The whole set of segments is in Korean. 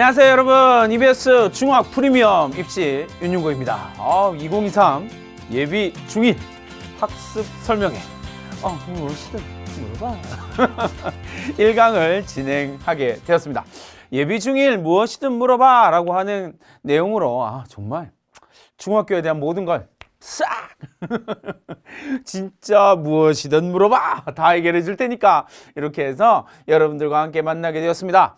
안녕하세요 여러분, EBS 중학 프리미엄 입시 윤윤고입니다. 2023 예비 중일 학습 설명회 무엇이든 물어봐 1강을 진행하게 되었습니다. 예비 중일 무엇이든 물어봐 라고 하는 내용으로 정말 중학교에 대한 모든 걸 싹 진짜 무엇이든 물어봐 다 해결해 줄 테니까 이렇게 해서 여러분들과 함께 만나게 되었습니다.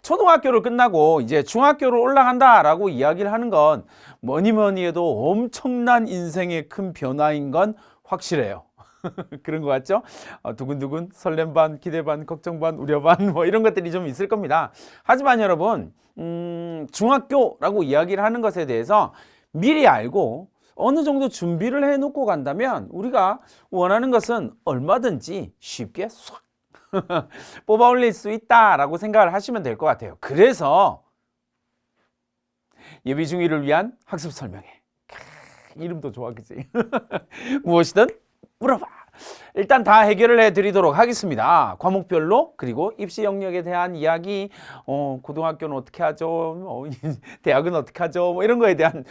초등학교를 끝나고 이제 중학교로 올라간다 라고 이야기를 하는 건 뭐니 해도 엄청난 인생의 큰 변화인 건 확실해요. 그런 것 같죠? 두근두근 설렘 반, 기대 반, 걱정 반, 우려 반 뭐 이런 것들이 좀 있을 겁니다. 하지만 여러분 중학교라고 이야기를 하는 것에 대해서 미리 알고 어느 정도 준비를 해놓고 간다면 우리가 원하는 것은 얼마든지 쉽게 쏙 뽑아 올릴 수 있다라고 생각을 하시면 될 것 같아요. 그래서 예비 중일을 위한 학습 설명회. 이름도 좋아, 그치? 무엇이든 물어봐. 일단 다 해결을 해드리도록 하겠습니다. 과목별로, 그리고 입시 영역에 대한 이야기, 고등학교는 어떻게 하죠? 대학은 어떻게 하죠? 뭐 이런 거에 대한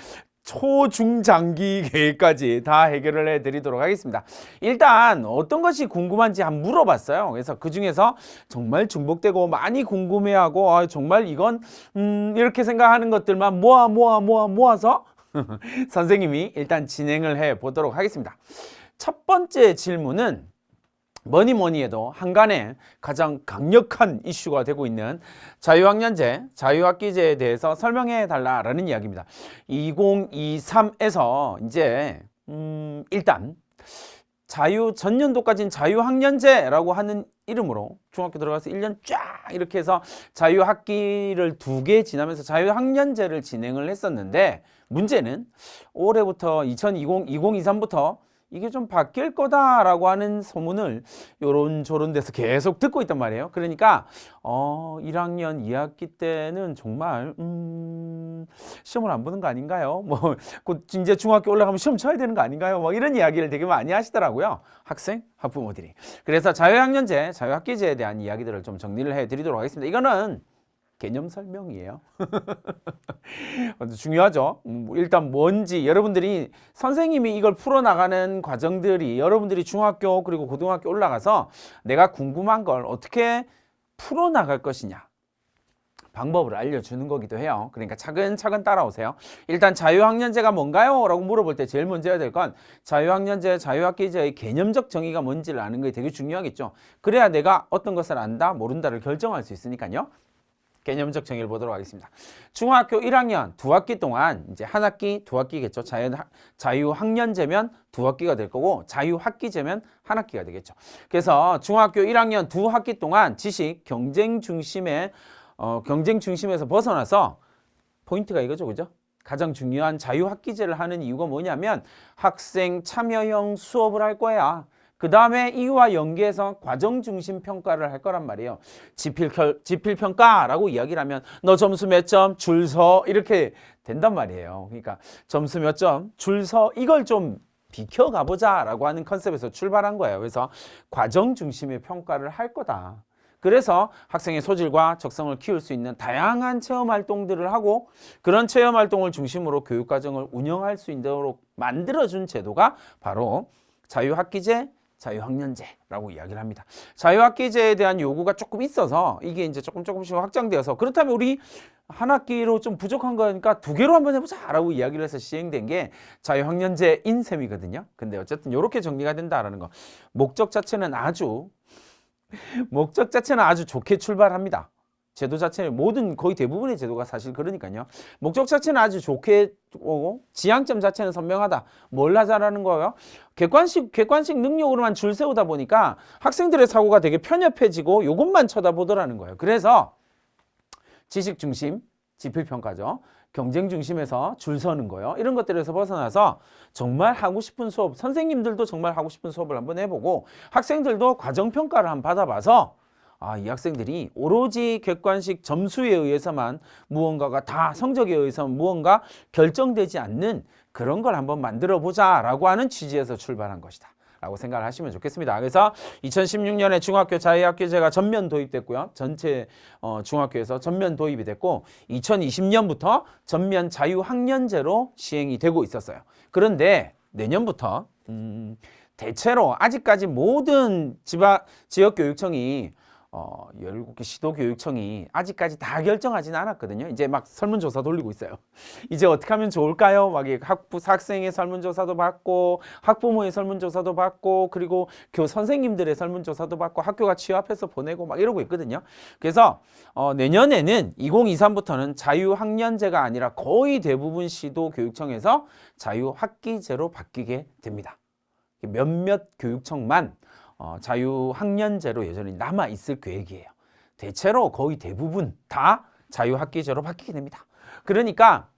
초중장기 계획까지 다 해결을 해드리도록 하겠습니다. 일단 어떤 것이 궁금한지 한번 물어봤어요. 그래서 그 중에서 정말 중복되고 많이 궁금해하고 정말 이건 이렇게 생각하는 것들만 모아서 선생님이 일단 진행을 해 보도록 하겠습니다. 첫 번째 질문은 뭐니 해도 한간에 가장 강력한 이슈가 되고 있는 자유학년제, 자유학기제에 대해서 설명해 달라라는 이야기입니다. 2023에서 이제 일단 전년도까지는 자유학년제라고 하는 이름으로 중학교 들어가서 1년 쫙 이렇게 해서 자유학기를 2개 지나면서 자유학년제를 진행을 했었는데, 문제는 올해부터 2023부터 이게 좀 바뀔 거다라고 하는 소문을 요런저런 데서 계속 듣고 있단 말이에요. 그러니까 1학년 2학기 때는 정말 시험을 안 보는 거 아닌가요? 뭐 곧 이제 중학교 올라가면 시험 쳐야 되는 거 아닌가요? 뭐 이런 이야기를 되게 많이 하시더라고요. 학생, 학부모들이. 그래서 자유학년제, 자유학기제에 대한 이야기들을 좀 정리를 해드리도록 하겠습니다. 이거는 개념 설명이에요. 중요하죠. 일단 뭔지 여러분들이 선생님이 이걸 풀어나가는 과정들이 여러분들이 중학교 그리고 고등학교 올라가서 내가 궁금한 걸 어떻게 풀어나갈 것이냐 방법을 알려주는 거기도 해요. 그러니까 차근차근 따라오세요. 일단 자유학년제가 뭔가요? 라고 물어볼 때 제일 먼저 해야 될 건 자유학년제, 자유학기제의 개념적 정의가 뭔지를 아는 게 되게 중요하겠죠. 그래야 내가 어떤 것을 안다, 모른다를 결정할 수 있으니까요. 개념적 정의를 보도록 하겠습니다. 중학교 1학년 2학기 동안 이제 한 학기, 2학기겠죠. 자유학년제면 2학기가 될 거고 자유학기제면 한 학기가 되겠죠. 그래서 중학교 1학년 2학기 동안 지식 경쟁 중심에서 벗어나서 포인트가 이거죠. 그죠? 가장 중요한 자유학기제를 하는 이유가 뭐냐면 학생 참여형 수업을 할 거야. 그 다음에 이와 연계해서 과정 중심 평가를 할 거란 말이에요. 지필평가라고 이야기를 하면 너 점수 몇 점, 줄 서 이렇게 된단 말이에요. 그러니까 점수 몇 점, 줄 서 이걸 좀 비켜가 보자 라고 하는 컨셉에서 출발한 거예요. 그래서 과정 중심의 평가를 할 거다. 그래서 학생의 소질과 적성을 키울 수 있는 다양한 체험 활동들을 하고 그런 체험 활동을 중심으로 교육과정을 운영할 수 있도록 만들어준 제도가 바로 자유학기제, 자유학년제라고 이야기를 합니다. 자유학기제에 대한 요구가 조금 있어서 이게 이제 조금씩 확장되어서 그렇다면 우리 한 학기로 좀 부족한 거니까 2개로 한번 해보자 라고 이야기를 해서 시행된 게 자유학년제인 셈이거든요. 근데 어쨌든 이렇게 정리가 된다라는 거. 목적 자체는 아주 좋게 출발합니다. 제도 자체는 거의 대부분의 제도가 사실 그러니까요. 목적 자체는 아주 좋게 오고 지향점 자체는 선명하다. 뭘 하자라는 거예요? 객관식 능력으로만 줄 세우다 보니까 학생들의 사고가 되게 편협해지고 이것만 쳐다보더라는 거예요. 그래서 지식 중심, 지필평가죠. 경쟁 중심에서 줄 서는 거예요. 이런 것들에서 벗어나서 정말 하고 싶은 수업, 선생님들도 정말 하고 싶은 수업을 한번 해보고 학생들도 과정평가를 한번 받아봐서 이 학생들이 오로지 객관식 점수에 의해서만 무언가가 다 성적에 의해서 무언가 결정되지 않는 그런 걸 한번 만들어 보자 라고 하는 취지에서 출발한 것이다 라고 생각을 하시면 좋겠습니다. 그래서 2016년에 중학교 자유학교제가 전면 도입됐고요. 전체 중학교에서 전면 도입이 됐고 2020년부터 전면 자유학년제로 시행이 되고 있었어요. 그런데 내년부터 대체로 아직까지 모든 지역교육청이 17개 시도교육청이 아직까지 다 결정하지는 않았거든요. 이제 막 설문조사 돌리고 있어요. 이제 어떻게 하면 좋을까요? 막 학생의 설문조사도 받고 학부모의 설문조사도 받고 그리고 선생님들의 설문조사도 받고 학교가 취합해서 보내고 막 이러고 있거든요. 그래서 내년에는 2023부터는 자유학년제가 아니라 거의 대부분 시도교육청에서 자유학기제로 바뀌게 됩니다. 몇몇 교육청만 자유학년제로 여전히 남아있을 계획이에요. 대체로 거의 대부분 다 자유학기제로 바뀌게 됩니다. 그러니까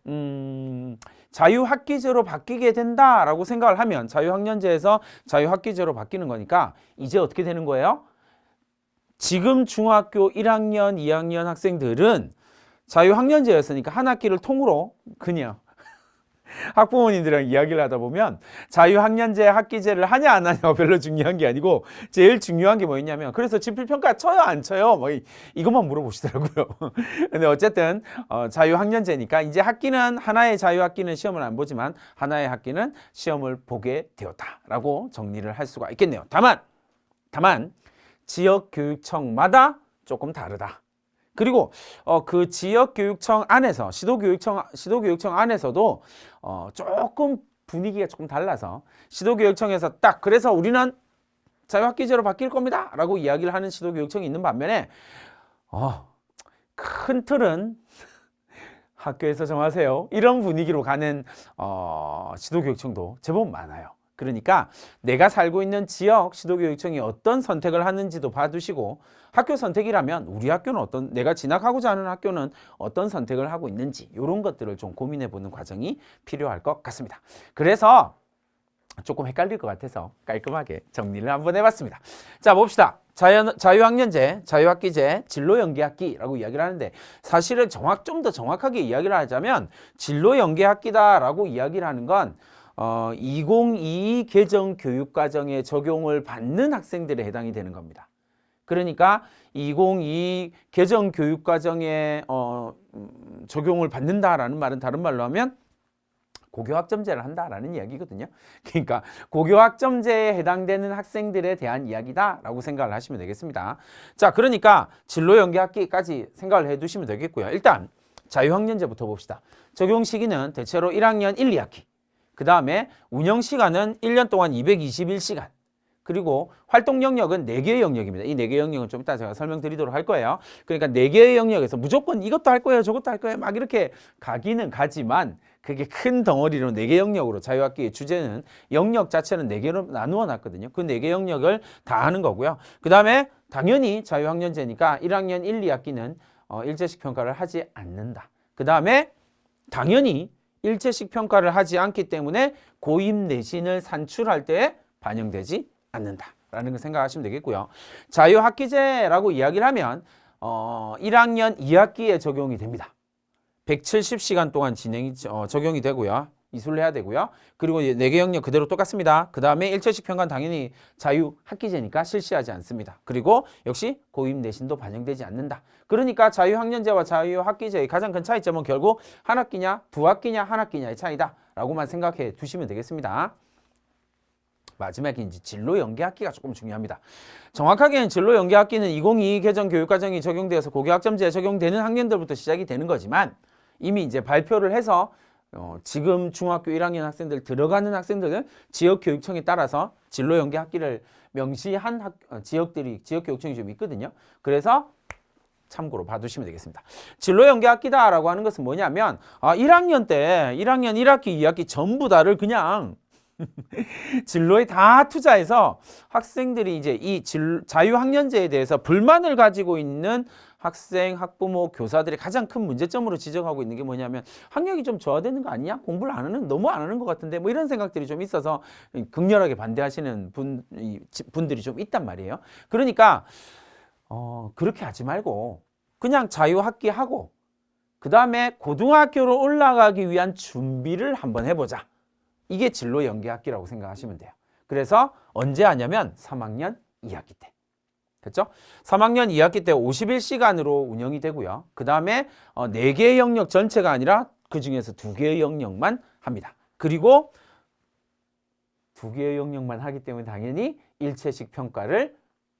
자유학기제로 바뀌게 된다라고 생각을 하면 자유학년제에서 자유학기제로 바뀌는 거니까 이제 어떻게 되는 거예요? 지금 중학교 1학년, 2학년 학생들은 자유학년제였으니까 한 학기를 통으로 그냥 학부모님들이랑 이야기를 하다 보면 자유학년제 학기제를 하냐 안 하냐가 별로 중요한 게 아니고 제일 중요한 게 뭐였냐면 그래서 지필평가 쳐요 안 쳐요 뭐 이것만 물어보시더라고요. 근데 어쨌든 자유학년제니까 이제 학기는 하나의 자유학기는 시험을 안 보지만 하나의 학기는 시험을 보게 되었다라고 정리를 할 수가 있겠네요. 다만 지역교육청마다 조금 다르다. 그리고 그 지역교육청 안에서 시도교육청 안에서도 조금 분위기가 조금 달라서 시도교육청에서 딱 그래서 우리는 자유학기제로 바뀔 겁니다 라고 이야기를 하는 시도교육청이 있는 반면에 큰 틀은 학교에서 정하세요 이런 분위기로 가는 시도교육청도 제법 많아요. 그러니까 내가 살고 있는 지역 시도교육청이 어떤 선택을 하는지도 봐두시고 학교 선택이라면 우리 학교는 내가 진학하고자 하는 학교는 어떤 선택을 하고 있는지 이런 것들을 좀 고민해보는 과정이 필요할 것 같습니다. 그래서 조금 헷갈릴 것 같아서 깔끔하게 정리를 한번 해봤습니다. 자, 봅시다. 자유학년제, 자유학기제, 진로연계학기라고 이야기를 하는데 사실은 좀 더 정확하게 이야기를 하자면 진로연계학기다라고 이야기를 하는 건 2022 개정 교육과정에 적용을 받는 학생들에 해당이 되는 겁니다. 그러니까 2022 개정 교육과정에 적용을 받는다라는 말은 다른 말로 하면 고교학점제를 한다라는 이야기거든요. 그러니까 고교학점제에 해당되는 학생들에 대한 이야기다라고 생각을 하시면 되겠습니다. 자, 그러니까 진로연계학기까지 생각을 해두시면 되겠고요. 일단 자유학년제부터 봅시다. 적용 시기는 대체로 1학년 1, 2학기. 그 다음에 운영 시간은 1년 동안 221시간. 그리고 활동 영역은 4개의 영역입니다. 이 4개의 영역은 좀 이따 제가 설명드리도록 할 거예요. 그러니까 4개의 영역에서 무조건 이것도 할 거예요, 저것도 할 거예요. 막 이렇게 가기는 가지만 그게 큰 덩어리로 4개 영역으로 자유학기의 주제는 영역 자체는 4개로 나누어 놨거든요. 그 4개 영역을 다 하는 거고요. 그 다음에 당연히 자유학년제니까 1학년 1, 2학기는 일제식 평가를 하지 않는다. 그 다음에 당연히 일제식 평가를 하지 않기 때문에 고입 내신을 산출할 때 반영되지 않는다라는 걸 생각하시면 되겠고요. 자유학기제라고 이야기를 하면 1학년 2학기에 적용이 됩니다. 170시간 동안 적용이 되고요. 이수를 되고요. 그리고 4개 영역 그대로 똑같습니다. 그 다음에 일체식 평가는 당연히 자유학기제니까 실시하지 않습니다. 그리고 역시 고입 내신도 반영되지 않는다. 그러니까 자유학년제와 자유학기제의 가장 큰 차이점은 결국 한 학기냐, 두 학기냐, 한 학기냐의 차이다 라고만 생각해 두시면 되겠습니다. 마지막에 이제 진로연계학기가 조금 중요합니다. 정확하게는 진로연계학기는 2022 개정 교육과정이 적용되어서 고교학점제에 적용되는 학년들부터 시작이 되는 거지만 이미 이제 발표를 해서 지금 중학교 1학년 학생들 들어가는 학생들은 지역교육청에 따라서 진로연계학기를 명시한 지역교육청이 좀 있거든요. 그래서 참고로 봐두시면 되겠습니다. 진로연계학기다라고 하는 것은 뭐냐면 1학년 때 1학년 1학기, 2학기 전부 다를 그냥 진로에 다 투자해서 학생들이 이제 이 자유학년제에 대해서 불만을 가지고 있는 학생, 학부모, 교사들이 가장 큰 문제점으로 지적하고 있는 게 뭐냐면 학력이 좀 저하되는 거 아니냐? 공부를 너무 안 하는 것 같은데 뭐 이런 생각들이 좀 있어서 극렬하게 반대하시는 분들이 좀 있단 말이에요. 그러니까 그렇게 하지 말고 그냥 자유학기 하고 그 다음에 고등학교로 올라가기 위한 준비를 한번 해보자. 이게 진로연계학기라고 생각하시면 돼요. 그래서 언제 하냐면 3학년 2학기 때. 됐죠? 3학년 2학기 때 51시간으로 운영이 되고요. 그 다음에 4개의 영역 전체가 아니라 그 중에서 2개의 영역만 합니다. 그리고 2개의 영역만 하기 때문에 당연히 일체식 평가를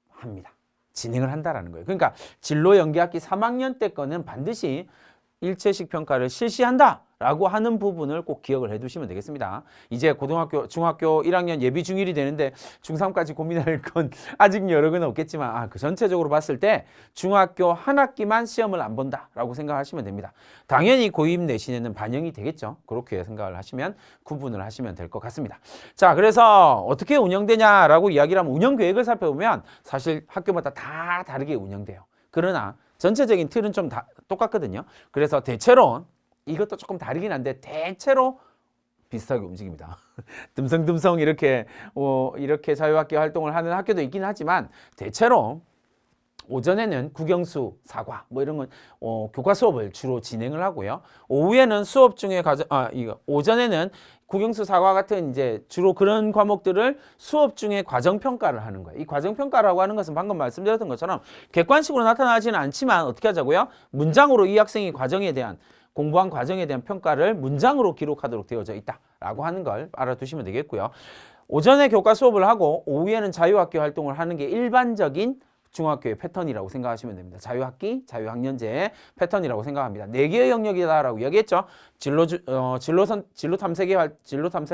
합니다. 진행을 한다라는 거예요. 그러니까 진로 연계학기 3학년 때 거는 반드시 일체식 평가를 실시한다라고 하는 부분을 꼭 기억을 해두시면 되겠습니다. 이제 고등학교, 중학교 1학년 예비 중1이 되는데 중3까지 고민할 건 아직 여러 건 없겠지만 그 전체적으로 봤을 때 중학교 한 학기만 시험을 안 본다라고 생각하시면 됩니다. 당연히 고입 내신에는 반영이 되겠죠. 그렇게 생각을 하시면 구분을 하시면 될 것 같습니다. 자, 그래서 어떻게 운영되냐라고 이야기를 하면 운영 계획을 살펴보면 사실 학교마다 다 다르게 운영돼요. 그러나 전체적인 틀은 좀 다 똑같거든요. 그래서 대체로 이것도 조금 다르긴 한데 대체로 비슷하게 움직입니다. 듬성듬성 이렇게 자유학기 활동을 하는 학교도 있긴 하지만 대체로 오전에는 국영수, 사과 뭐 이런 건 교과 수업을 주로 진행을 하고요. 오후에는 수업 중에 오전에는 국영수, 사과 같은 이제 주로 그런 과목들을 수업 중에 과정 평가를 하는 거예요. 이 과정 평가라고 하는 것은 방금 말씀드렸던 것처럼 객관식으로 나타나지는 않지만 어떻게 하자고요? 문장으로 이 학생이 과정에 대한 공부한 과정에 대한 평가를 문장으로 기록하도록 되어져 있다라고 하는 걸 알아두시면 되겠고요. 오전에 교과 수업을 하고 오후에는 자유학기 활동을 하는 게 일반적인 중학교의 패턴이라고 생각하시면 됩니다. 자유학기, 자유학년제의 패턴이라고 생각합니다. 4개의 영역이다라고 이야기했죠. 진로 탐색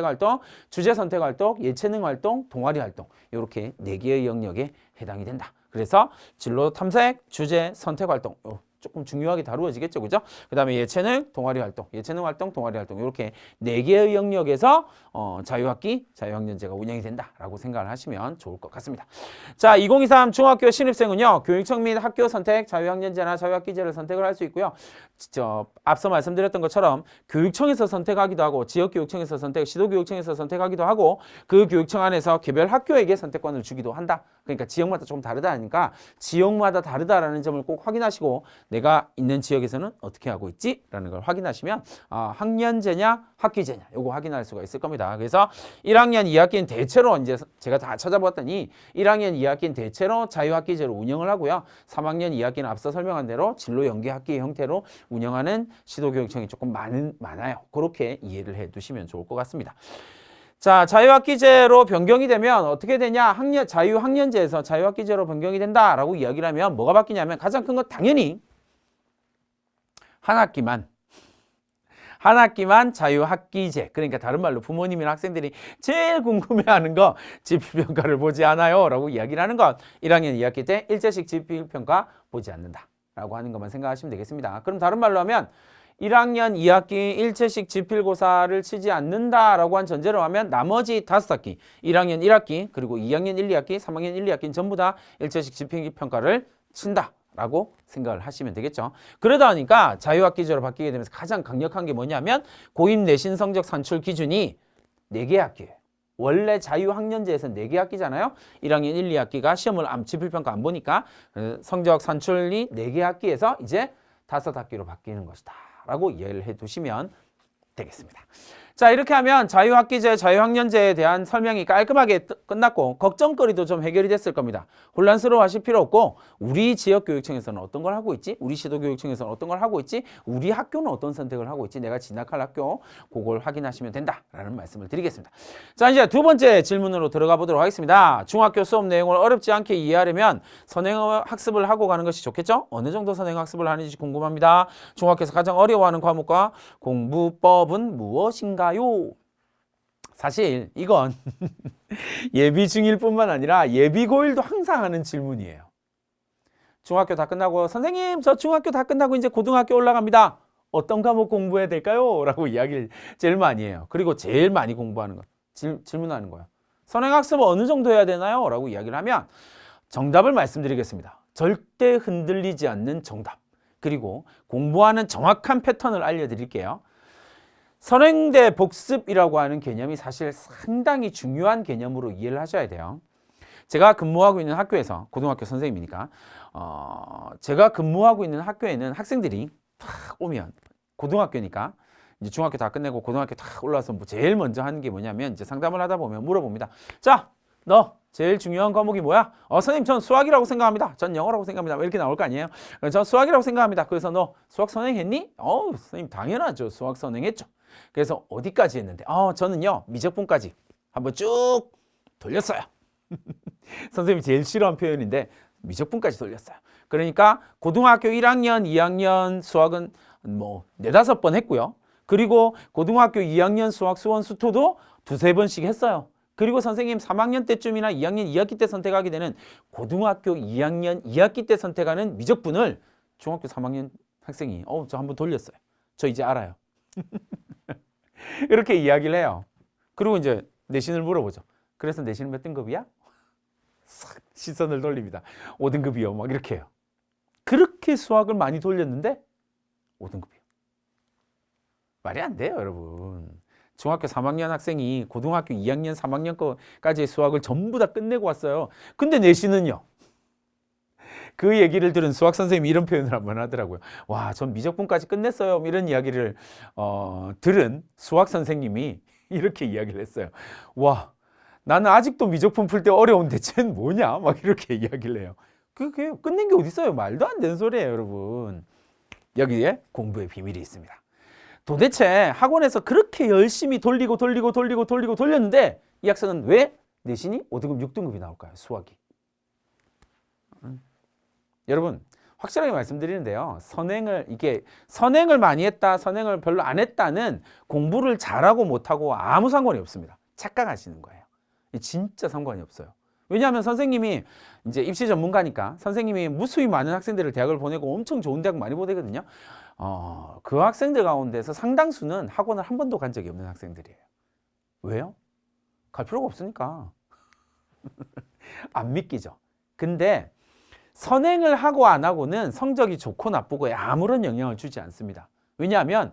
활동, 주제 선택 활동, 예체능 활동, 동아리 활동 이렇게 4개의 영역에 해당이 된다. 그래서 진로 탐색, 주제 선택 활동 조금 중요하게 다루어지겠죠. 그죠? 그 다음에 예체능, 동아리 활동, 동아리 활동 이렇게 4개의 영역에서 자유학기, 자유학년제가 운영이 된다라고 생각을 하시면 좋을 것 같습니다. 자, 2023 중학교 신입생은요. 교육청 및 학교 선택, 자유학년제나 자유학기제를 선택을 할 수 있고요. 앞서 말씀드렸던 것처럼 교육청에서 선택하기도 하고 지역교육청에서 시도교육청에서 선택하기도 하고 그 교육청 안에서 개별 학교에게 선택권을 주기도 한다. 그러니까 지역마다 좀 다르다니까 지역마다 다르다라는 점을 꼭 확인하시고 내가 있는 지역에서는 어떻게 하고 있지? 라는 걸 확인하시면 학년제냐 학기제냐 요거 확인할 수가 있을 겁니다. 그래서 1학년 2학기는 대체로 이제 제가 다 찾아봤더니 1학년 2학기는 대체로 자유학기제로 운영을 하고요. 3학년 2학기는 앞서 설명한 대로 진로 연계학기 형태로 운영하는 시도교육청이 조금 많아요. 그렇게 이해를 해 두시면 좋을 것 같습니다. 자, 자유학기제로 변경이 되면 어떻게 되냐? 자유학년제에서 자유학기제로 변경이 된다라고 이야기를 하면 뭐가 바뀌냐면 가장 큰 건 당연히 한 학기만 자유학기제. 그러니까 다른 말로 부모님이나 학생들이 제일 궁금해하는 거 지필평가를 보지 않아요 라고 이야기를 하는 건 1학년 2학기 때 일제식 지필평가 보지 않는다 라고 하는 것만 생각하시면 되겠습니다. 그럼 다른 말로 하면 1학년 2학기 일체식 지필고사를 치지 않는다라고 한 전제로 하면 나머지 5학기, 1학년 1학기, 그리고 2학년 1, 2학기, 3학년 1, 2학기는 전부 다 일체식 지필평가를 친다라고 생각을 하시면 되겠죠. 그러다 보니까 자유학기제로 바뀌게 되면서 가장 강력한 게 뭐냐면 고입 내신 성적 산출 기준이 4개 학기예요. 원래 자유학년제에서 4개 학기잖아요. 1학년 1, 2학기가 시험을 지필평가 안 보니까 성적 산출이 4개 학기에서 이제 5학기로 바뀌는 것이다 라고 이해를 해 두시면 되겠습니다. 자, 이렇게 하면 자유학기제, 자유학년제에 대한 설명이 깔끔하게 끝났고 걱정거리도 좀 해결이 됐을 겁니다. 혼란스러워 하실 필요 없고 우리 지역교육청에서는 어떤 걸 하고 있지? 우리 시도교육청에서는 어떤 걸 하고 있지? 우리 학교는 어떤 선택을 하고 있지? 내가 진학할 학교 그걸 확인하시면 된다라는 말씀을 드리겠습니다. 자, 이제 두 번째 질문으로 들어가 보도록 하겠습니다. 중학교 수업 내용을 어렵지 않게 이해하려면 선행어 학습을 하고 가는 것이 좋겠죠? 어느 정도 선행어 학습을 하는지 궁금합니다. 중학교에서 가장 어려워하는 과목과 공부법은 무엇인가? 사실 이건 예비 중1 뿐만 아니라 예비 고1도 항상 하는 질문이에요. 중학교 다 끝나고 선생님 저 중학교 다 끝나고 이제 고등학교 올라갑니다. 어떤 과목 공부해야 될까요? 라고 이야기를 제일 많이 해요. 그리고 제일 많이 공부하는 거 질문하는 거예요. 선행학습을 어느 정도 해야 되나요? 라고 이야기를 하면 정답을 말씀드리겠습니다. 절대 흔들리지 않는 정답. 그리고 공부하는 정확한 패턴을 알려드릴게요. 선행대 복습이라고 하는 개념이 사실 상당히 중요한 개념으로 이해를 하셔야 돼요. 제가 근무하고 있는 학교에서 고등학교 선생님이니까 제가 근무하고 있는 학교에는 학생들이 탁 오면 고등학교니까 이제 중학교 다 끝내고 고등학교 다 올라와서 뭐 제일 먼저 하는 게 뭐냐면 이제 상담을 하다 보면 물어봅니다. 자, 너 제일 중요한 과목이 뭐야? 선생님 전 수학이라고 생각합니다. 전 영어라고 생각합니다. 이렇게 나올 거 아니에요? 전 수학이라고 생각합니다. 그래서 너 수학 선행했니? 선생님 당연하죠. 수학 선행했죠. 그래서 어디까지 했는데? 저는요 미적분까지 한번 쭉 돌렸어요. 선생님이 제일 싫어하는 표현인데 미적분까지 돌렸어요. 그러니까 고등학교 1학년, 2학년 수학은 뭐 4-5번 했고요. 그리고 고등학교 2학년 수학 수원 수토도 2-3번씩 했어요. 그리고 선생님 3학년 때쯤이나 2학년 2학기 때 선택하게 되는 고등학교 2학년 2학기 때 선택하는 미적분을 중학교 3학년 학생이 저 한번 돌렸어요. 저 이제 알아요. 이렇게 이야기를 해요. 그리고 이제 내신을 물어보죠. 그래서 내신은 몇 등급이야? 싹 시선을 돌립니다. 5등급이요. 막 이렇게 해요. 그렇게 수학을 많이 돌렸는데 5등급이요. 말이 안 돼요, 여러분. 중학교 3학년 학생이 고등학교 2학년, 3학년 거까지의 수학을 전부 다 끝내고 왔어요. 근데 내신은요. 그 얘기를 들은 수학 선생님이 이런 표현을 한번 하더라고요. 와, 전 미적분까지 끝냈어요. 이런 이야기를 들은 수학 선생님이 이렇게 이야기를 했어요. 와, 나는 아직도 미적분 풀 때 어려운데 쟤는 뭐냐? 막 이렇게 이야기를 해요. 그게 끝낸 게 어디 있어요? 말도 안 되는 소리예요, 여러분. 여기에 공부의 비밀이 있습니다. 도대체 학원에서 그렇게 열심히 돌렸는데 이 학생은 왜 내신이 5등급, 6등급이 나올까요? 수학이. 여러분 확실하게 말씀드리는데요. 선행을 많이 했다, 선행을 별로 안 했다는 공부를 잘하고 못하고 아무 상관이 없습니다. 착각하시는 거예요. 진짜 상관이 없어요. 왜냐하면 선생님이 이제 입시 전문가니까 선생님이 무수히 많은 학생들을 대학을 보내고 엄청 좋은 대학 많이 보내거든요. 그 학생들 가운데서 상당수는 학원을 한 번도 간 적이 없는 학생들이에요. 왜요? 갈 필요가 없으니까. 안 믿기죠. 근데 선행을 하고 안 하고는 성적이 좋고 나쁘고에 아무런 영향을 주지 않습니다. 왜냐하면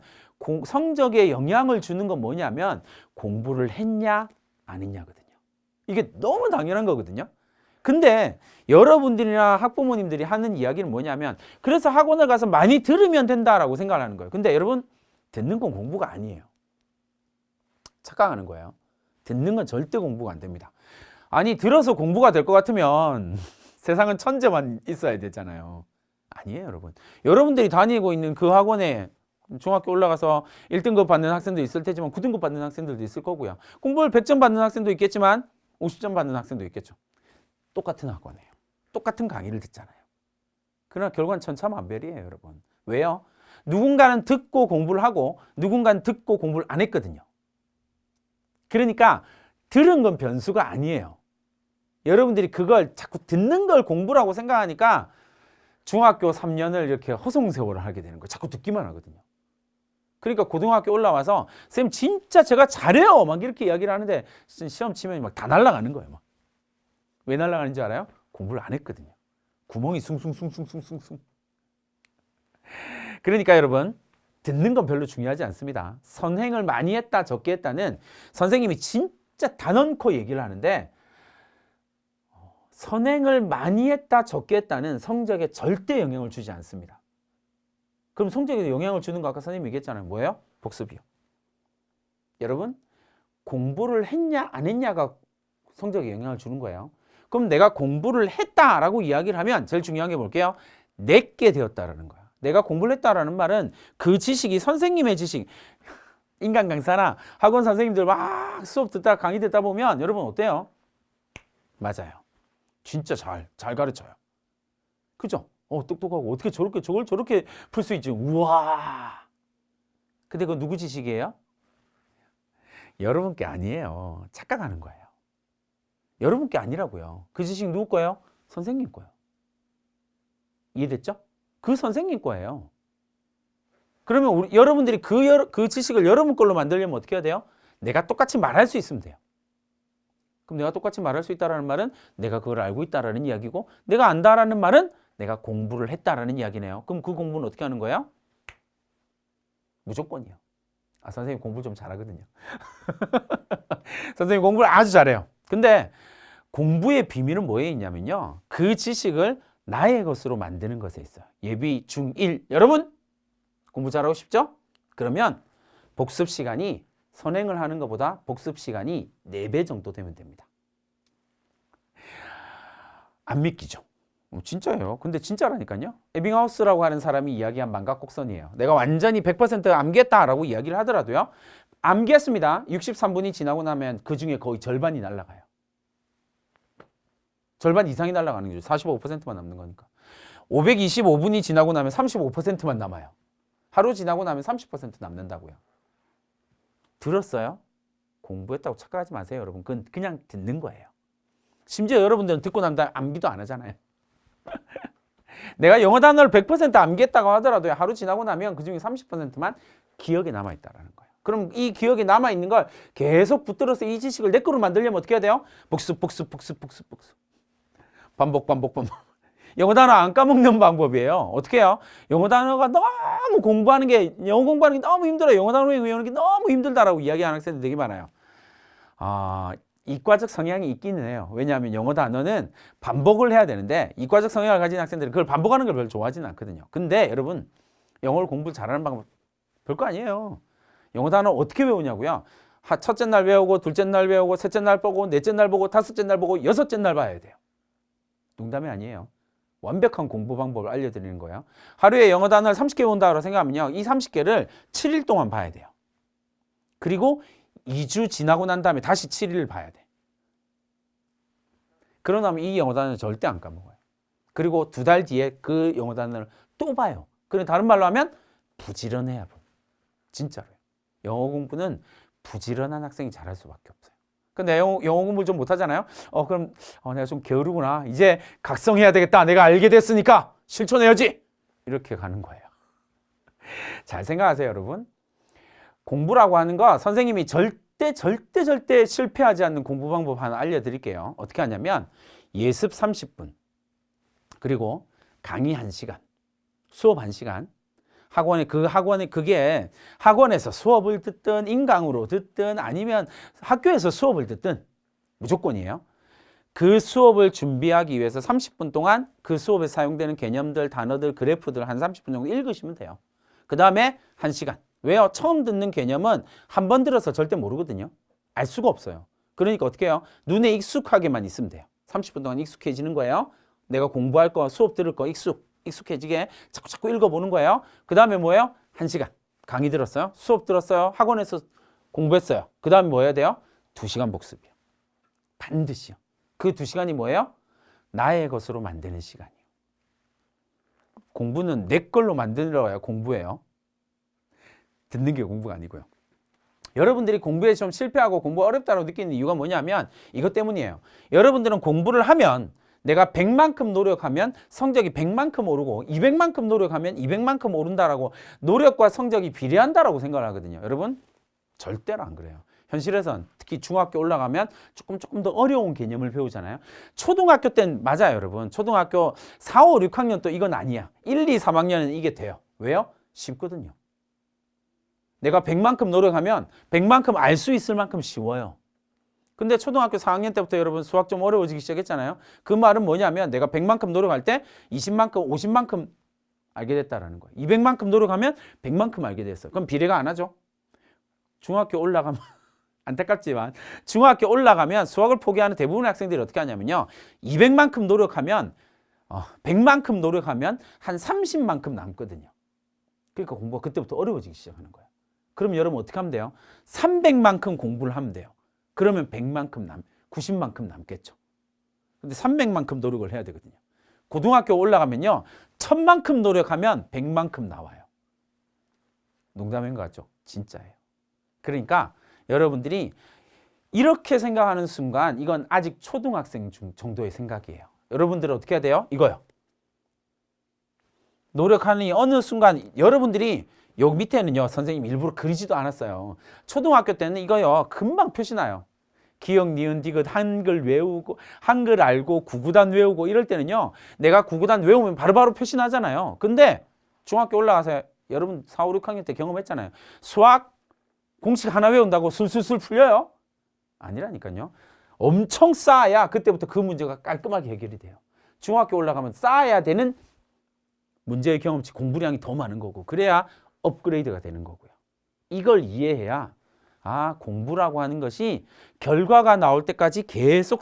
성적에 영향을 주는 건 뭐냐면 공부를 했냐 안 했냐거든요. 이게 너무 당연한 거거든요. 근데 여러분들이나 학부모님들이 하는 이야기는 뭐냐면 그래서 학원을 가서 많이 들으면 된다라고 생각을 하는 거예요. 근데 여러분 듣는 건 공부가 아니에요. 착각하는 거예요. 듣는 건 절대 공부가 안 됩니다. 아니 들어서 공부가 될 것 같으면 세상은 천재만 있어야 되잖아요. 아니에요, 여러분. 여러분들이 다니고 있는 그 학원에 중학교 올라가서 1등급 받는 학생도 있을 테지만 9등급 받는 학생들도 있을 거고요. 공부를 100점 받는 학생도 있겠지만 50점 받는 학생도 있겠죠. 똑같은 학원이에요. 똑같은 강의를 듣잖아요. 그러나 결과는 천차만별이에요, 여러분. 왜요? 누군가는 듣고 공부를 하고 누군가는 듣고 공부를 안 했거든요. 그러니까 들은 건 변수가 아니에요. 여러분들이 그걸 자꾸 듣는 걸 공부라고 생각하니까 중학교 3년을 이렇게 허송세월을 하게 되는 거예요. 자꾸 듣기만 하거든요. 그러니까 고등학교 올라와서 쌤 진짜 제가 잘해요 막 이렇게 이야기를 하는데 시험 치면 막 다 날아가는 거예요. 막. 왜 날아가는지 알아요? 공부를 안 했거든요. 구멍이 숭숭숭숭숭숭. 그러니까 여러분 듣는 건 별로 중요하지 않습니다. 선행을 많이 했다 적게 했다는 선생님이 진짜 단언코 얘기를 하는데 선행을 많이 했다 적게 했다는 성적에 절대 영향을 주지 않습니다. 그럼 성적에 영향을 주는 거 아까 선생님이 얘기했잖아요. 뭐예요? 복습이요. 여러분 공부를 했냐 안 했냐가 성적에 영향을 주는 거예요. 그럼 내가 공부를 했다라고 이야기를 하면 제일 중요한 게 뭘게요? 내게 되었다라는 거야. 내가 공부를 했다라는 말은 그 지식이 선생님의 지식, 인간 강사나 학원 선생님들 막 수업 듣다 강의 듣다 보면 여러분 어때요? 맞아요. 진짜 잘 가르쳐요. 그죠? 똑똑하고 어떻게 저걸 저렇게 풀 수 있지? 우와. 근데 그거 누구 지식이에요? 여러분께 아니에요. 착각하는 거예요. 여러분께 아니라고요. 그 지식 누구 거예요? 선생님 거예요. 이해됐죠? 그 선생님 거예요. 그러면 여러분들이 그 지식을 여러분 걸로 만들려면 어떻게 해야 돼요? 내가 똑같이 말할 수 있으면 돼요. 그럼 내가 똑같이 말할 수 있다는 말은 내가 그걸 알고 있다라는 이야기고 내가 안다라는 말은 내가 공부를 했다라는 이야기네요. 그럼 그 공부는 어떻게 하는 거예요? 무조건이요. 선생님 공부 좀 잘하거든요. 선생님 공부를 아주 잘해요. 근데 공부의 비밀은 뭐에 있냐면요. 그 지식을 나의 것으로 만드는 것에 있어요. 예비, 중, 일. 여러분 공부 잘하고 싶죠? 그러면 복습 시간이 선행을 하는 것보다 복습 시간이 4배 정도 되면 됩니다. 안 믿기죠? 진짜예요. 근데 진짜라니까요. 에빙하우스라고 하는 사람이 이야기한 만각곡선이에요. 내가 완전히 100% 암기했다라고 이야기를 하더라도요. 암기했습니다. 63분이 지나고 나면 그 중에 거의 절반이 날아가요. 절반 이상이 날아가는 거죠. 45%만 남는 거니까. 525분이 지나고 나면 35%만 남아요. 하루 지나고 나면 30% 남는다고요. 들었어요? 공부했다고 착각하지 마세요, 여러분. 그건 그냥 듣는 거예요. 심지어 여러분들은 듣고 난 다음에 암기도 안 하잖아요. 내가 영어 단어를 100% 암기했다고 하더라도 하루 지나고 나면 그중에 30%만 기억에 남아있다는 거예요. 그럼 이 기억에 남아있는 걸 계속 붙들어서 이 지식을 내 거로 만들려면 어떻게 해야 돼요? 복습. 반복. 영어 단어 안 까먹는 방법이에요. 어떻게 해요? 영어 단어가 너무 공부하는 게, 영어 공부하는 게 너무 힘들어요. 영어 단어 외우는 게 너무 힘들다라고 이야기하는 학생들 되게 많아요. 이과적 성향이 있기는 해요. 왜냐하면 영어 단어는 반복을 해야 되는데 이과적 성향을 가진 학생들은 그걸 반복하는 걸 별로 좋아하지는 않거든요. 근데 여러분, 영어를 공부를 잘하는 방법 별거 아니에요. 영어 단어 어떻게 외우냐고요? 첫째 날 외우고, 둘째 날 외우고, 셋째 날 보고, 넷째 날 보고, 다섯째 날 보고, 여섯째 날 봐야 돼요. 농담이 아니에요. 완벽한 공부 방법을 알려드리는 거예요. 하루에 영어 단어를 30개 외운다고 생각하면요. 이 30개를 7일 동안 봐야 돼요. 그리고 2주 지나고 난 다음에 다시 7일을 봐야 돼. 그러면 이 영어 단어는 절대 안 까먹어요. 그리고 2달 뒤에 그 영어 단어를 또 봐요. 그럼 다른 말로 하면 부지런해야 돼. 진짜로요. 영어 공부는 부지런한 학생이 잘할 수밖에 없어요. 근데 영어 공부를 좀 못하잖아요. 그럼 내가 좀 게으르구나. 이제 각성해야 되겠다. 내가 알게 됐으니까 실천해야지. 이렇게 가는 거예요. 잘 생각하세요, 여러분. 공부라고 하는 거 선생님이 절대 실패하지 않는 공부 방법 하나 알려드릴게요. 어떻게 하냐면 예습 30분, 그리고 강의 1시간, 수업 1시간, 그게 학원에서 수업을 듣든 인강으로 듣든 아니면 학교에서 수업을 듣든 무조건이에요. 그 수업을 준비하기 위해서 30분 동안 그 수업에 사용되는 개념들, 단어들, 그래프들 한 30분 정도 읽으시면 돼요. 그 다음에 1시간. 왜요? 처음 듣는 개념은 한 번 들어서 절대 모르거든요. 알 수가 없어요. 그러니까 어떻게 해요? 눈에 익숙하게만 있으면 돼요. 30분 동안 익숙해지는 거예요. 내가 공부할 거, 수업 들을 거 익숙해지게 자꾸 읽어보는 거예요. 그 다음에 뭐예요? 1시간. 강의 들었어요. 수업 들었어요. 학원에서 공부했어요. 그 다음에 뭐 해야 돼요? 2시간 복습이요. 반드시요. 그 2시간이 뭐예요? 나의 것으로 만드는 시간이에요. 공부는 내 걸로 만들어야 공부예요. 듣는 게 공부가 아니고요. 여러분들이 공부에 좀 실패하고 공부 어렵다고 느끼는 이유가 뭐냐면 이것 때문이에요. 여러분들은 공부를 하면 내가 100만큼 노력하면 성적이 100만큼 오르고 200만큼 노력하면 200만큼 오른다라고 노력과 성적이 비례한다라고 생각을 하거든요. 여러분 절대로 안 그래요. 현실에선 특히 중학교 올라가면 조금 더 어려운 개념을 배우잖아요. 초등학교 때는 맞아요, 여러분. 초등학교 4, 5, 6학년 또 이건 아니야. 1, 2, 3학년은 이게 돼요. 왜요? 쉽거든요. 내가 100만큼 노력하면 100만큼 알 수 있을 만큼 쉬워요. 근데 초등학교 4학년 때부터 여러분 수학 좀 어려워지기 시작했잖아요. 그 말은 뭐냐면 내가 100만큼 노력할 때 20만큼, 50만큼 알게 됐다라는 거예요. 200만큼 노력하면 100만큼 알게 됐어요. 그럼 비례가 안 하죠. 중학교 올라가면 안타깝지만 중학교 올라가면 수학을 포기하는 대부분의 학생들이 어떻게 하냐면요. 200만큼 노력하면 100만큼 노력하면 한 30만큼 남거든요. 그러니까 공부가 그때부터 어려워지기 시작하는 거예요. 그럼 여러분 어떻게 하면 돼요? 300만큼 공부를 하면 돼요. 그러면 90만큼 남겠죠. 근데 300만큼 노력을 해야 되거든요. 고등학교 올라가면요. 1000만큼 노력하면 100만큼 나와요. 농담인 것 같죠? 진짜예요. 그러니까 여러분들이 이렇게 생각하는 순간 이건 아직 초등학생 정도의 생각이에요. 여러분들은 어떻게 해야 돼요? 이거요. 노력하는 어느 순간 여러분들이 여기 밑에는요. 선생님 일부러 그리지도 않았어요. 초등학교 때는 이거요. 금방 표시나요. 기역, 니은, 디귿, 한글 외우고 한글 알고 구구단 외우고 이럴 때는요. 내가 구구단 외우면 바로바로 표시나잖아요. 근데 중학교 올라가서 여러분 4, 5, 6학년 때 경험했잖아요. 수학 공식 하나 외운다고 술술술 풀려요? 아니라니까요. 엄청 쌓아야 그때부터 그 문제가 깔끔하게 해결이 돼요. 중학교 올라가면 쌓아야 되는 문제의 경험치 공부량이 더 많은 거고 그래야 업그레이드가 되는 거고요. 이걸 이해해야 공부라고 하는 것이 결과가 나올 때까지 계속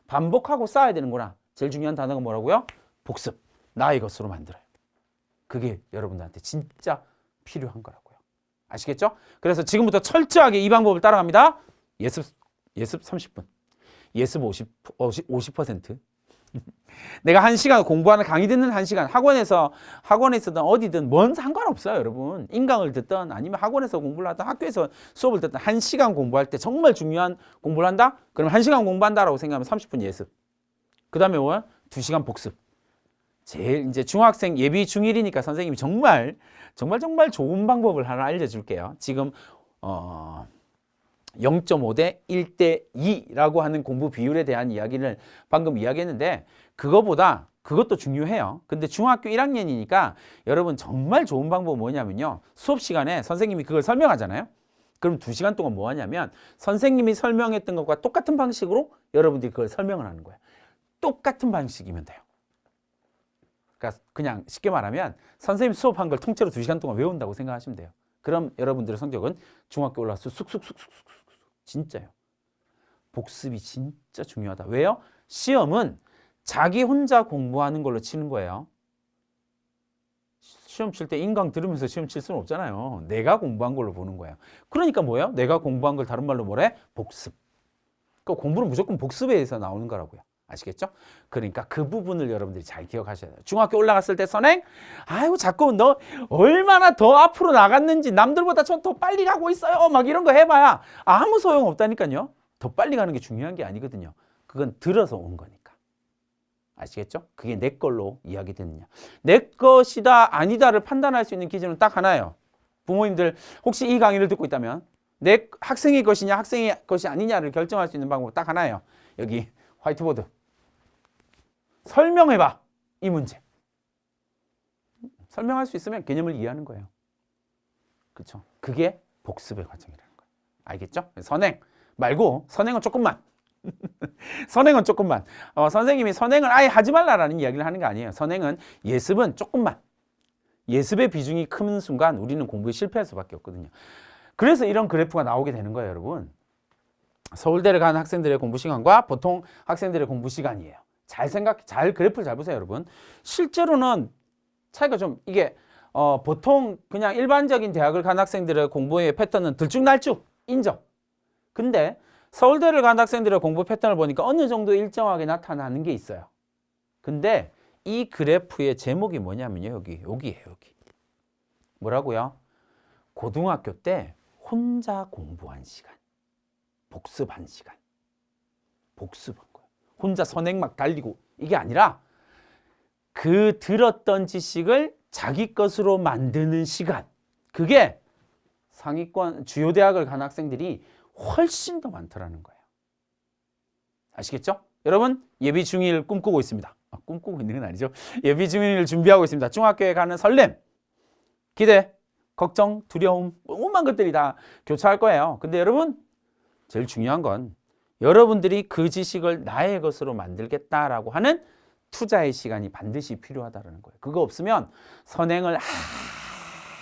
반복하고 쌓아야 되는구나. 제일 중요한 단어가 뭐라고요? 복습. 나의 것으로 만들어요. 그게 여러분들한테 진짜 필요한 거라고요. 아시겠죠? 그래서 지금부터 철저하게 이 방법을 따라갑니다. 예습 30분. 예습 50%. 내가 1시간 공부하는 강의 듣는 1시간 학원에 있든 어디든 뭔 상관없어요, 여러분. 인강을 듣든 아니면 학원에서 공부를 하든 학교에서 수업을 듣든 1시간 공부할 때 정말 중요한 공부를 한다? 그럼 1시간 공부한다라고 생각하면 30분 예습. 그 다음에 뭐야? 2시간 복습. 제일 이제 중학생 예비 중1이니까 선생님이 정말 좋은 방법을 하나 알려줄게요. 지금 0.5 대 1대 2라고 하는 공부 비율에 대한 이야기를 방금 이야기했는데 그것도 중요해요. 근데 중학교 1학년이니까 여러분 정말 좋은 방법은 뭐냐면요. 수업 시간에 선생님이 그걸 설명하잖아요. 그럼 2시간 동안 뭐 하냐면 선생님이 설명했던 것과 똑같은 방식으로 여러분들이 그걸 설명을 하는 거예요. 똑같은 방식이면 돼요. 그러니까 그냥 쉽게 말하면 선생님 수업한 걸 통째로 2시간 동안 외운다고 생각하시면 돼요. 그럼 여러분들의 성적은 중학교 올라와서 쑥쑥쑥쑥 진짜요. 복습이 진짜 중요하다. 왜요? 시험은 자기 혼자 공부하는 걸로 치는 거예요. 시험 칠 때 인강 들으면서 시험 칠 수는 없잖아요. 내가 공부한 걸로 보는 거예요. 그러니까 뭐예요? 내가 공부한 걸 다른 말로 뭐래? 복습. 그러니까 공부는 무조건 복습에 의해서 나오는 거라고요. 아시겠죠? 그러니까 그 부분을 여러분들이 잘 기억하셔야 돼요. 중학교 올라갔을 때 선행, 아이고 자꾸 너 얼마나 더 앞으로 나갔는지 남들보다 좀 더 빨리 가고 있어요. 막 이런 거 해봐야 아무 소용 없다니까요. 더 빨리 가는 게 중요한 게 아니거든요. 그건 들어서 온 거니까. 아시겠죠? 그게 내 걸로 이야기되느냐. 내 것이다 아니다를 판단할 수 있는 기준은 딱 하나예요. 부모님들 혹시 이 강의를 듣고 있다면 내 학생의 것이냐 학생의 것이 아니냐를 결정할 수 있는 방법은 딱 하나예요. 여기 화이트보드. 설명해봐. 이 문제. 설명할 수 있으면 개념을 이해하는 거예요. 그렇죠? 그게 복습의 과정이라는 거예요. 알겠죠? 선행 말고 선행은 조금만. 선행은 조금만. 선생님이 선행을 아예 하지 말라라는 이야기를 하는 게 아니에요. 선행은 예습은 조금만. 예습의 비중이 큰 순간 우리는 공부에 실패할 수밖에 없거든요. 그래서 이런 그래프가 나오게 되는 거예요, 여러분. 서울대를 간 학생들의 공부 시간과 보통 학생들의 공부 시간이에요. 잘 그래프를 잘 보세요, 여러분. 실제로는 차이가 좀 이게 보통 그냥 일반적인 대학을 간 학생들의 공부의 패턴은 들쭉날쭉 인정. 근데 서울대를 간 학생들의 공부 패턴을 보니까 어느 정도 일정하게 나타나는 게 있어요. 근데 이 그래프의 제목이 뭐냐면요, 여기예요, 여기. 뭐라고요? 고등학교 때 혼자 공부한 시간, 복습한 시간, 복습한 거예요. 혼자 선행 막 달리고 이게 아니라 그 들었던 지식을 자기 것으로 만드는 시간. 그게 상위권 주요 대학을 간 학생들이 훨씬 더 많더라는 거예요. 아시겠죠? 여러분 예비 중1 꿈꾸고 있습니다. 꿈꾸고 있는 건 아니죠. 예비 중1을 준비하고 있습니다. 중학교에 가는 설렘, 기대, 걱정, 두려움, 온갖 것들이 다 교차할 거예요. 근데 여러분 제일 중요한 건 여러분들이 그 지식을 나의 것으로 만들겠다라고 하는 투자의 시간이 반드시 필요하다는 거예요. 그거 없으면 선행을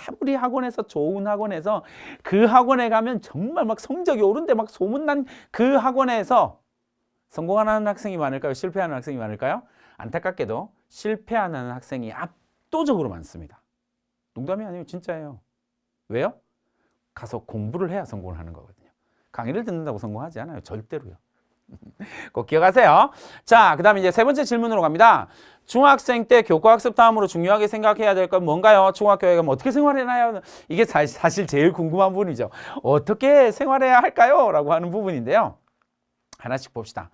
아무리 학원에서 좋은 학원에서 그 학원에 가면 정말 막 성적이 오른데 막 소문난 그 학원에서 성공하는 학생이 많을까요? 실패하는 학생이 많을까요? 안타깝게도 실패하는 학생이 압도적으로 많습니다. 농담이 아니에요. 진짜예요. 왜요? 가서 공부를 해야 성공을 하는 거거든요. 강의를 듣는다고 성공하지 않아요. 절대로요. 꼭 기억하세요. 자, 그 다음에 이제 세 번째 질문으로 갑니다. 중학생 때 교과학습 다음으로 중요하게 생각해야 될 건 뭔가요? 중학교에 가면 어떻게 생활해나요? 이게 사실 제일 궁금한 부분이죠. 어떻게 생활해야 할까요? 라고 하는 부분인데요. 하나씩 봅시다.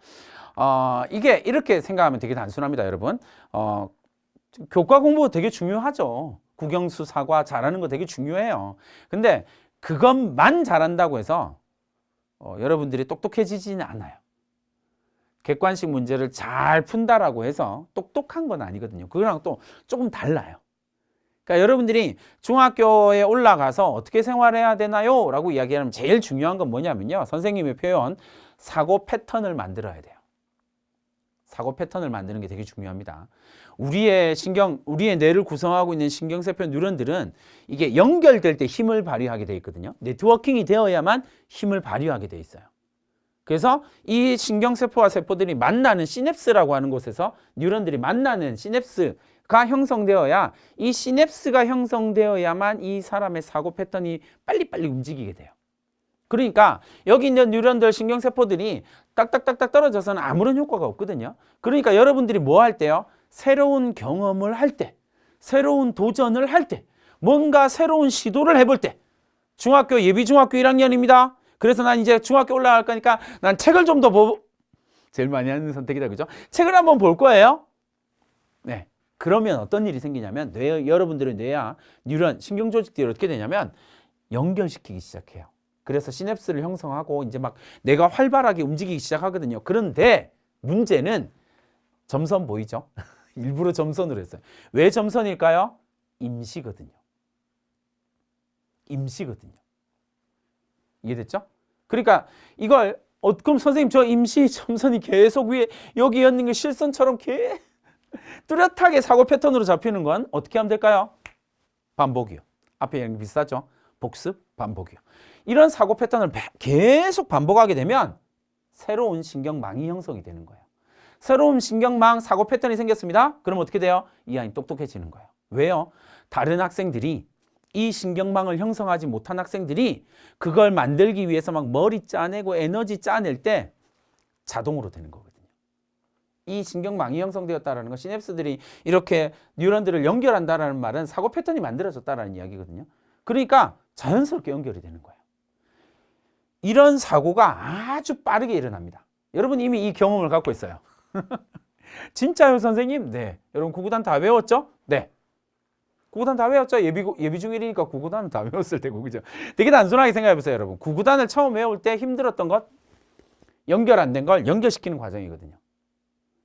이게 이렇게 생각하면 되게 단순합니다, 여러분. 교과 공부 되게 중요하죠. 국영수, 사과 잘하는 거 되게 중요해요. 근데 그것만 잘한다고 해서 여러분들이 똑똑해지지는 않아요. 객관식 문제를 잘 푼다라고 해서 똑똑한 건 아니거든요. 그거랑 또 조금 달라요. 그러니까 여러분들이 중학교에 올라가서 어떻게 생활해야 되나요? 라고 이야기하면 제일 중요한 건 뭐냐면요. 선생님의 표현, 사고 패턴을 만들어야 돼요. 사고 패턴을 만드는 게 되게 중요합니다. 우리의 뇌를 구성하고 있는 신경세포 뉴런들은 이게 연결될 때 힘을 발휘하게 돼 있거든요. 네트워킹이 되어야만 힘을 발휘하게 돼 있어요. 그래서 이 신경세포와 세포들이 만나는 시냅스라고 하는 곳에서 뉴런들이 만나는 시냅스가 형성되어야, 이 시냅스가 형성되어야만 이 사람의 사고 패턴이 빨리빨리 움직이게 돼요. 그러니까 여기 있는 뉴런들 신경세포들이 딱딱딱딱 떨어져서는 아무런 효과가 없거든요. 그러니까 여러분들이 뭐 할 때요? 새로운 경험을 할 때, 새로운 도전을 할 때, 뭔가 새로운 시도를 해볼 때, 중학교 예비중학교 1학년입니다. 그래서 난 이제 중학교 올라갈 거니까 난 책을 좀 더 제일 많이 하는 선택이다, 그죠? 책을 한번 볼 거예요. 네. 그러면 어떤 일이 생기냐면 여러분들의 뇌야 뉴런 신경 조직들이 어떻게 되냐면 연결시키기 시작해요. 그래서 시냅스를 형성하고 이제 막 뇌가 활발하게 움직이기 시작하거든요. 그런데 문제는 점선 보이죠? 일부러 점선으로 했어요. 왜 점선일까요? 임시거든요. 임시거든요. 이해됐죠? 그러니까 이걸 그럼 선생님 저 임시 점선이 계속 위에 여기 있는 게 실선처럼 뚜렷하게 사고 패턴으로 잡히는 건 어떻게 하면 될까요? 반복이요. 앞에 얘기 비슷하죠? 복습, 반복이요. 이런 사고 패턴을 계속 반복하게 되면 새로운 신경망이 형성이 되는 거예요. 새로운 신경망 사고 패턴이 생겼습니다. 그럼 어떻게 돼요? 이 아이는 똑똑해지는 거예요. 왜요? 다른 학생들이 이 신경망을 형성하지 못한 학생들이 그걸 만들기 위해서 막 머리 짜내고 에너지 짜낼 때 자동으로 되는 거거든요. 이 신경망이 형성되었다는 건 시냅스들이 이렇게 뉴런들을 연결한다는 말은 사고 패턴이 만들어졌다는 이야기거든요. 그러니까 자연스럽게 연결이 되는 거예요. 이런 사고가 아주 빠르게 일어납니다. 여러분 이미 이 경험을 갖고 있어요. 진짜요 선생님? 네. 여러분 구구단 다 외웠죠? 네. 구구단 다 외웠죠? 예비중1이니까 구구단은 다 외웠을 테고, 그죠? 되게 단순하게 생각해 보세요, 여러분. 구구단을 처음 외울 때 힘들었던 것, 연결 안 된 걸 연결시키는 과정이거든요.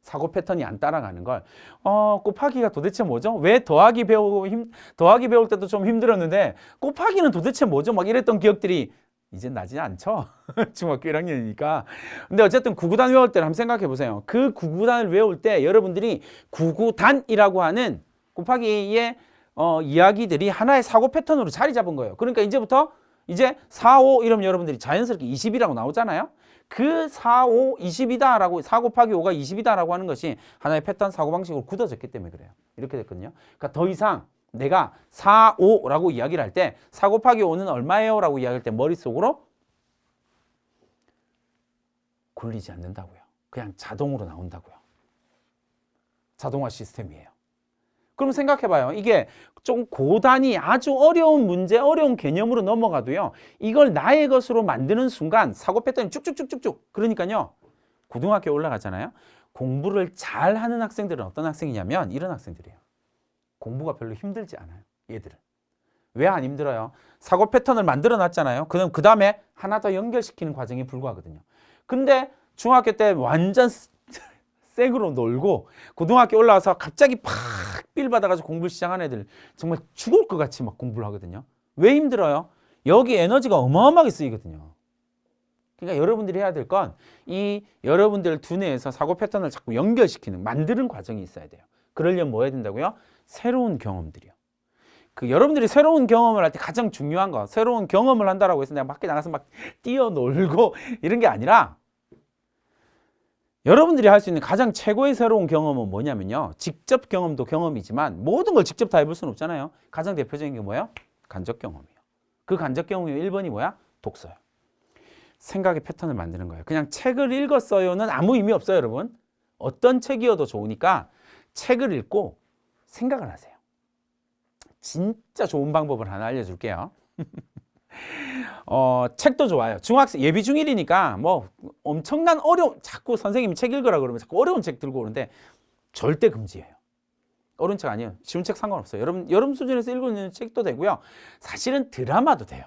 사고 패턴이 안 따라가는 걸. 곱하기가 도대체 뭐죠? 왜 더하기 배울 때도 좀 힘들었는데 곱하기는 도대체 뭐죠? 막 이랬던 기억들이 이제 나지 않죠? 중학교 1학년이니까. 근데 어쨌든 구구단 외울 때를 한번 생각해 보세요. 그 구구단을 외울 때 여러분들이 구구단이라고 하는 곱하기의 이야기들이 하나의 사고 패턴으로 자리 잡은 거예요. 그러니까 이제부터 이제 4, 5 이러면 여러분들이 자연스럽게 20이라고 나오잖아요. 그 4, 5, 20이다라고 4 곱하기 5가 20이다라고 하는 것이 하나의 패턴 사고방식으로 굳어졌기 때문에 그래요. 이렇게 됐거든요. 그러니까 더 이상 내가 4, 5라고 이야기를 할 때 4 곱하기 5는 얼마예요? 라고 이야기할 때 머릿속으로 굴리지 않는다고요. 그냥 자동으로 나온다고요. 자동화 시스템이에요. 그럼 생각해봐요. 이게 좀 고단위 아주 어려운 문제, 어려운 개념으로 넘어가도요. 이걸 나의 것으로 만드는 순간 사고 패턴이 쭉쭉쭉쭉쭉. 그러니까요. 고등학교 올라가잖아요. 공부를 잘하는 학생들은 어떤 학생이냐면 이런 학생들이에요. 공부가 별로 힘들지 않아요. 얘들은. 왜 안 힘들어요? 사고 패턴을 만들어 놨잖아요. 그럼 그 다음에 하나 더 연결시키는 과정이 불과하거든요. 근데 중학교 때 완전 생으로 놀고 고등학교 올라와서 갑자기 팍 삘 받아가지고 공부를 시작한 애들 정말 죽을 것 같이 막 공부를 하거든요. 왜 힘들어요? 여기 에너지가 어마어마하게 쓰이거든요. 그러니까 여러분들이 해야 될 건 이 여러분들 두뇌에서 사고 패턴을 자꾸 연결시키는, 만드는 과정이 있어야 돼요. 그러려면 뭐 해야 된다고요? 새로운 경험들이요. 그 여러분들이 새로운 경험을 할 때 가장 중요한 거, 새로운 경험을 한다라고 해서 내가 밖에 나가서 막 뛰어놀고 이런 게 아니라 여러분들이 할 수 있는 가장 최고의 새로운 경험은 뭐냐면요. 직접 경험도 경험이지만 모든 걸 직접 다 해볼 수는 없잖아요. 가장 대표적인 게 뭐예요? 간접 경험이에요. 그 간접 경험이 1번이 뭐야? 독서요. 생각의 패턴을 만드는 거예요. 그냥 책을 읽었어요는 아무 의미 없어요, 여러분. 어떤 책이어도 좋으니까 책을 읽고 생각을 하세요. 진짜 좋은 방법을 하나 알려줄게요. 책도 좋아요. 중학생 예비 중1이니까 뭐 엄청난 자꾸 선생님이 책 읽으라 그러면 자꾸 어려운 책 들고 오는데 절대 금지예요. 어려운 책 아니에요. 쉬운 책 상관없어요. 여러분 수준에서 읽는 책도 되고요. 사실은 드라마도 돼요.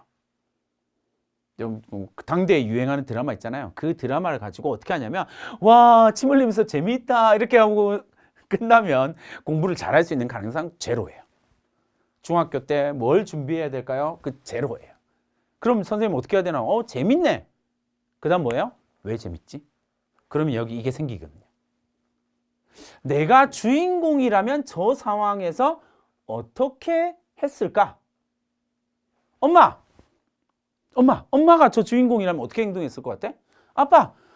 당대에 유행하는 드라마 있잖아요. 그 드라마를 가지고 어떻게 하냐면 와, 침 흘리면서 재미있다 이렇게 하고 끝나면 공부를 잘할 수 있는 가능성 제로예요. 중학교 때 뭘 준비해야 될까요? 그 제로예요. 그럼 선생님 어떻게 해야 되나? 재밌네. 그 다음 뭐예요? 왜 재밌지? 그러면 여기 이게 생기거든요. 내가 주인공이라면 저 상황에서 어떻게 했을까? 엄마가 저 주인공이라면 어떻게 행동했을 것 같아?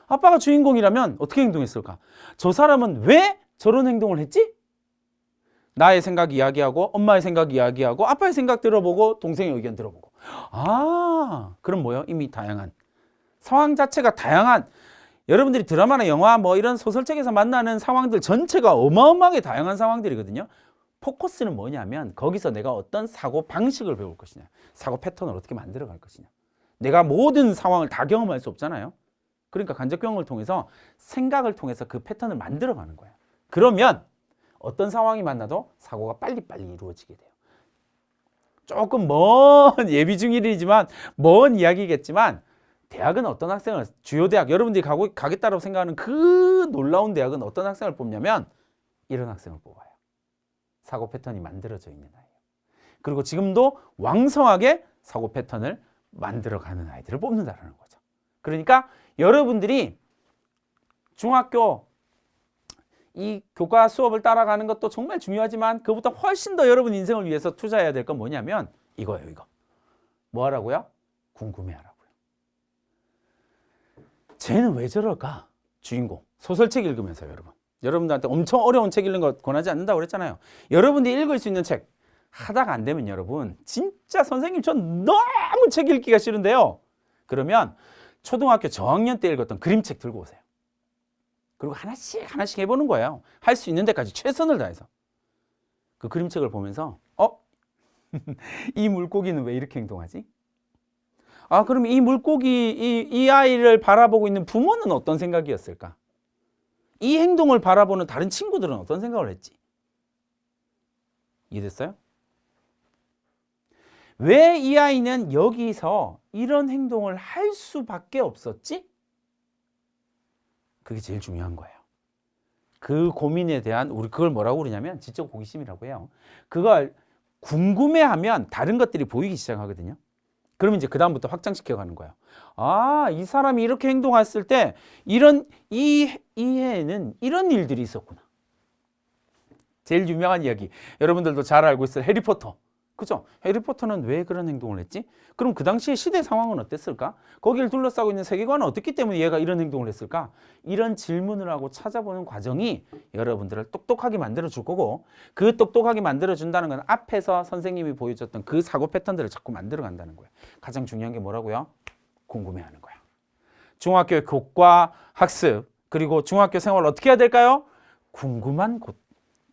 아빠가 주인공이라면 어떻게 행동했을까? 저 사람은 왜 저런 행동을 했지? 나의 생각 이야기하고 엄마의 생각 이야기하고 아빠의 생각 들어보고 동생의 의견 들어보고. 그럼 뭐요? 이미 다양한 상황 자체가 다양한, 여러분들이 드라마나 영화 뭐 이런 소설책에서 만나는 상황들 전체가 어마어마하게 다양한 상황들이거든요. 포커스는 뭐냐면 거기서 내가 어떤 사고 방식을 배울 것이냐, 사고 패턴을 어떻게 만들어 갈 것이냐. 내가 모든 상황을 다 경험할 수 없잖아요. 그러니까 간접 경험을 통해서 생각을 통해서 그 패턴을 만들어 가는 거예요. 그러면 어떤 상황이 만나도 사고가 빨리빨리 이루어지게 돼요. 조금 먼 예비 중일이지만 먼 이야기겠지만, 대학은 어떤 학생을, 주요 대학, 여러분들이 가겠다고 생각하는 그 놀라운 대학은 어떤 학생을 뽑냐면 이런 학생을 뽑아요. 사고 패턴이 만들어져 있는 아이예요. 그리고 지금도 왕성하게 사고 패턴을 만들어가는 아이들을 뽑는다는 거죠. 그러니까 여러분들이 중학교 이 교과 수업을 따라가는 것도 정말 중요하지만 그것보다 훨씬 더 여러분 인생을 위해서 투자해야 될 건 뭐냐면 이거예요. 이거. 뭐 하라고요? 궁금해하라고요. 쟤는 왜 저럴까? 주인공. 소설책 읽으면서요, 여러분. 여러분들한테 엄청 어려운 책 읽는 거 권하지 않는다고 그랬잖아요. 여러분들이 읽을 수 있는 책 하다가 안 되면 여러분 진짜 선생님 전 너무 책 읽기가 싫은데요. 그러면 초등학교 저학년 때 읽었던 그림책 들고 오세요. 그리고 하나씩 해보는 거예요. 할 수 있는 데까지 최선을 다해서. 그 그림책을 보면서 이 물고기는 왜 이렇게 행동하지? 그럼 이 물고기, 이 아이를 바라보고 있는 부모는 어떤 생각이었을까? 이 행동을 바라보는 다른 친구들은 어떤 생각을 했지? 이해됐어요? 왜 이 아이는 여기서 이런 행동을 할 수밖에 없었지? 그게 제일 중요한 거예요. 그 고민에 대한, 우리 그걸 뭐라고 그러냐면 지적 호기심이라고 해요. 그걸 궁금해하면 다른 것들이 보이기 시작하거든요. 그러면 이제 그 다음부터 확장시켜 가는 거예요. 이 사람이 이렇게 행동했을 때 이 해에는 이런 일들이 있었구나. 제일 유명한 이야기, 여러분들도 잘 알고 있을 해리포터. 그죠? 해리포터는 왜 그런 행동을 했지? 그럼 그 당시의 시대 상황은 어땠을까? 거기를 둘러싸고 있는 세계관은 어떻기 때문에 얘가 이런 행동을 했을까? 이런 질문을 하고 찾아보는 과정이 여러분들을 똑똑하게 만들어줄 거고, 그 똑똑하게 만들어준다는 건 앞에서 선생님이 보여줬던 그 사고 패턴들을 자꾸 만들어간다는 거예요. 가장 중요한 게 뭐라고요? 궁금해하는 거야. 중학교의 교과 학습, 그리고 중학교 생활을 어떻게 해야 될까요? 궁금한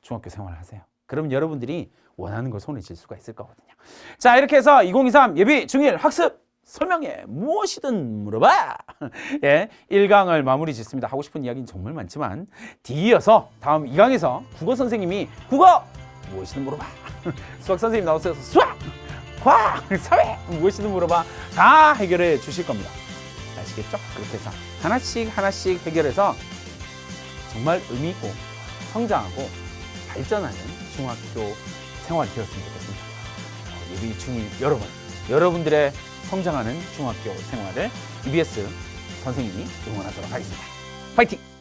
중학교 생활을 하세요. 그럼 여러분들이 원하는 걸 손에 쥘 수가 있을 거거든요. 자, 이렇게 해서 2023 예비 중일 학습 설명에 무엇이든 물어봐. 예, 1강을 마무리 짓습니다. 하고 싶은 이야기는 정말 많지만 뒤이어서 다음 2강에서 국어 선생님이 국어 무엇이든 물어봐. 수학 선생님 나오셔서 수학, 과학, 사회 무엇이든 물어봐 다 해결해 주실 겁니다. 아시겠죠? 그렇게 해서 하나씩 해결해서 정말 의미 있고 성장하고 발전하는 중학교 생활이 되었으면 좋겠습니다. 예비 중일 여러분들의 성장하는 중학교 생활을 EBS 선생님이 응원하도록 하겠습니다. 파이팅!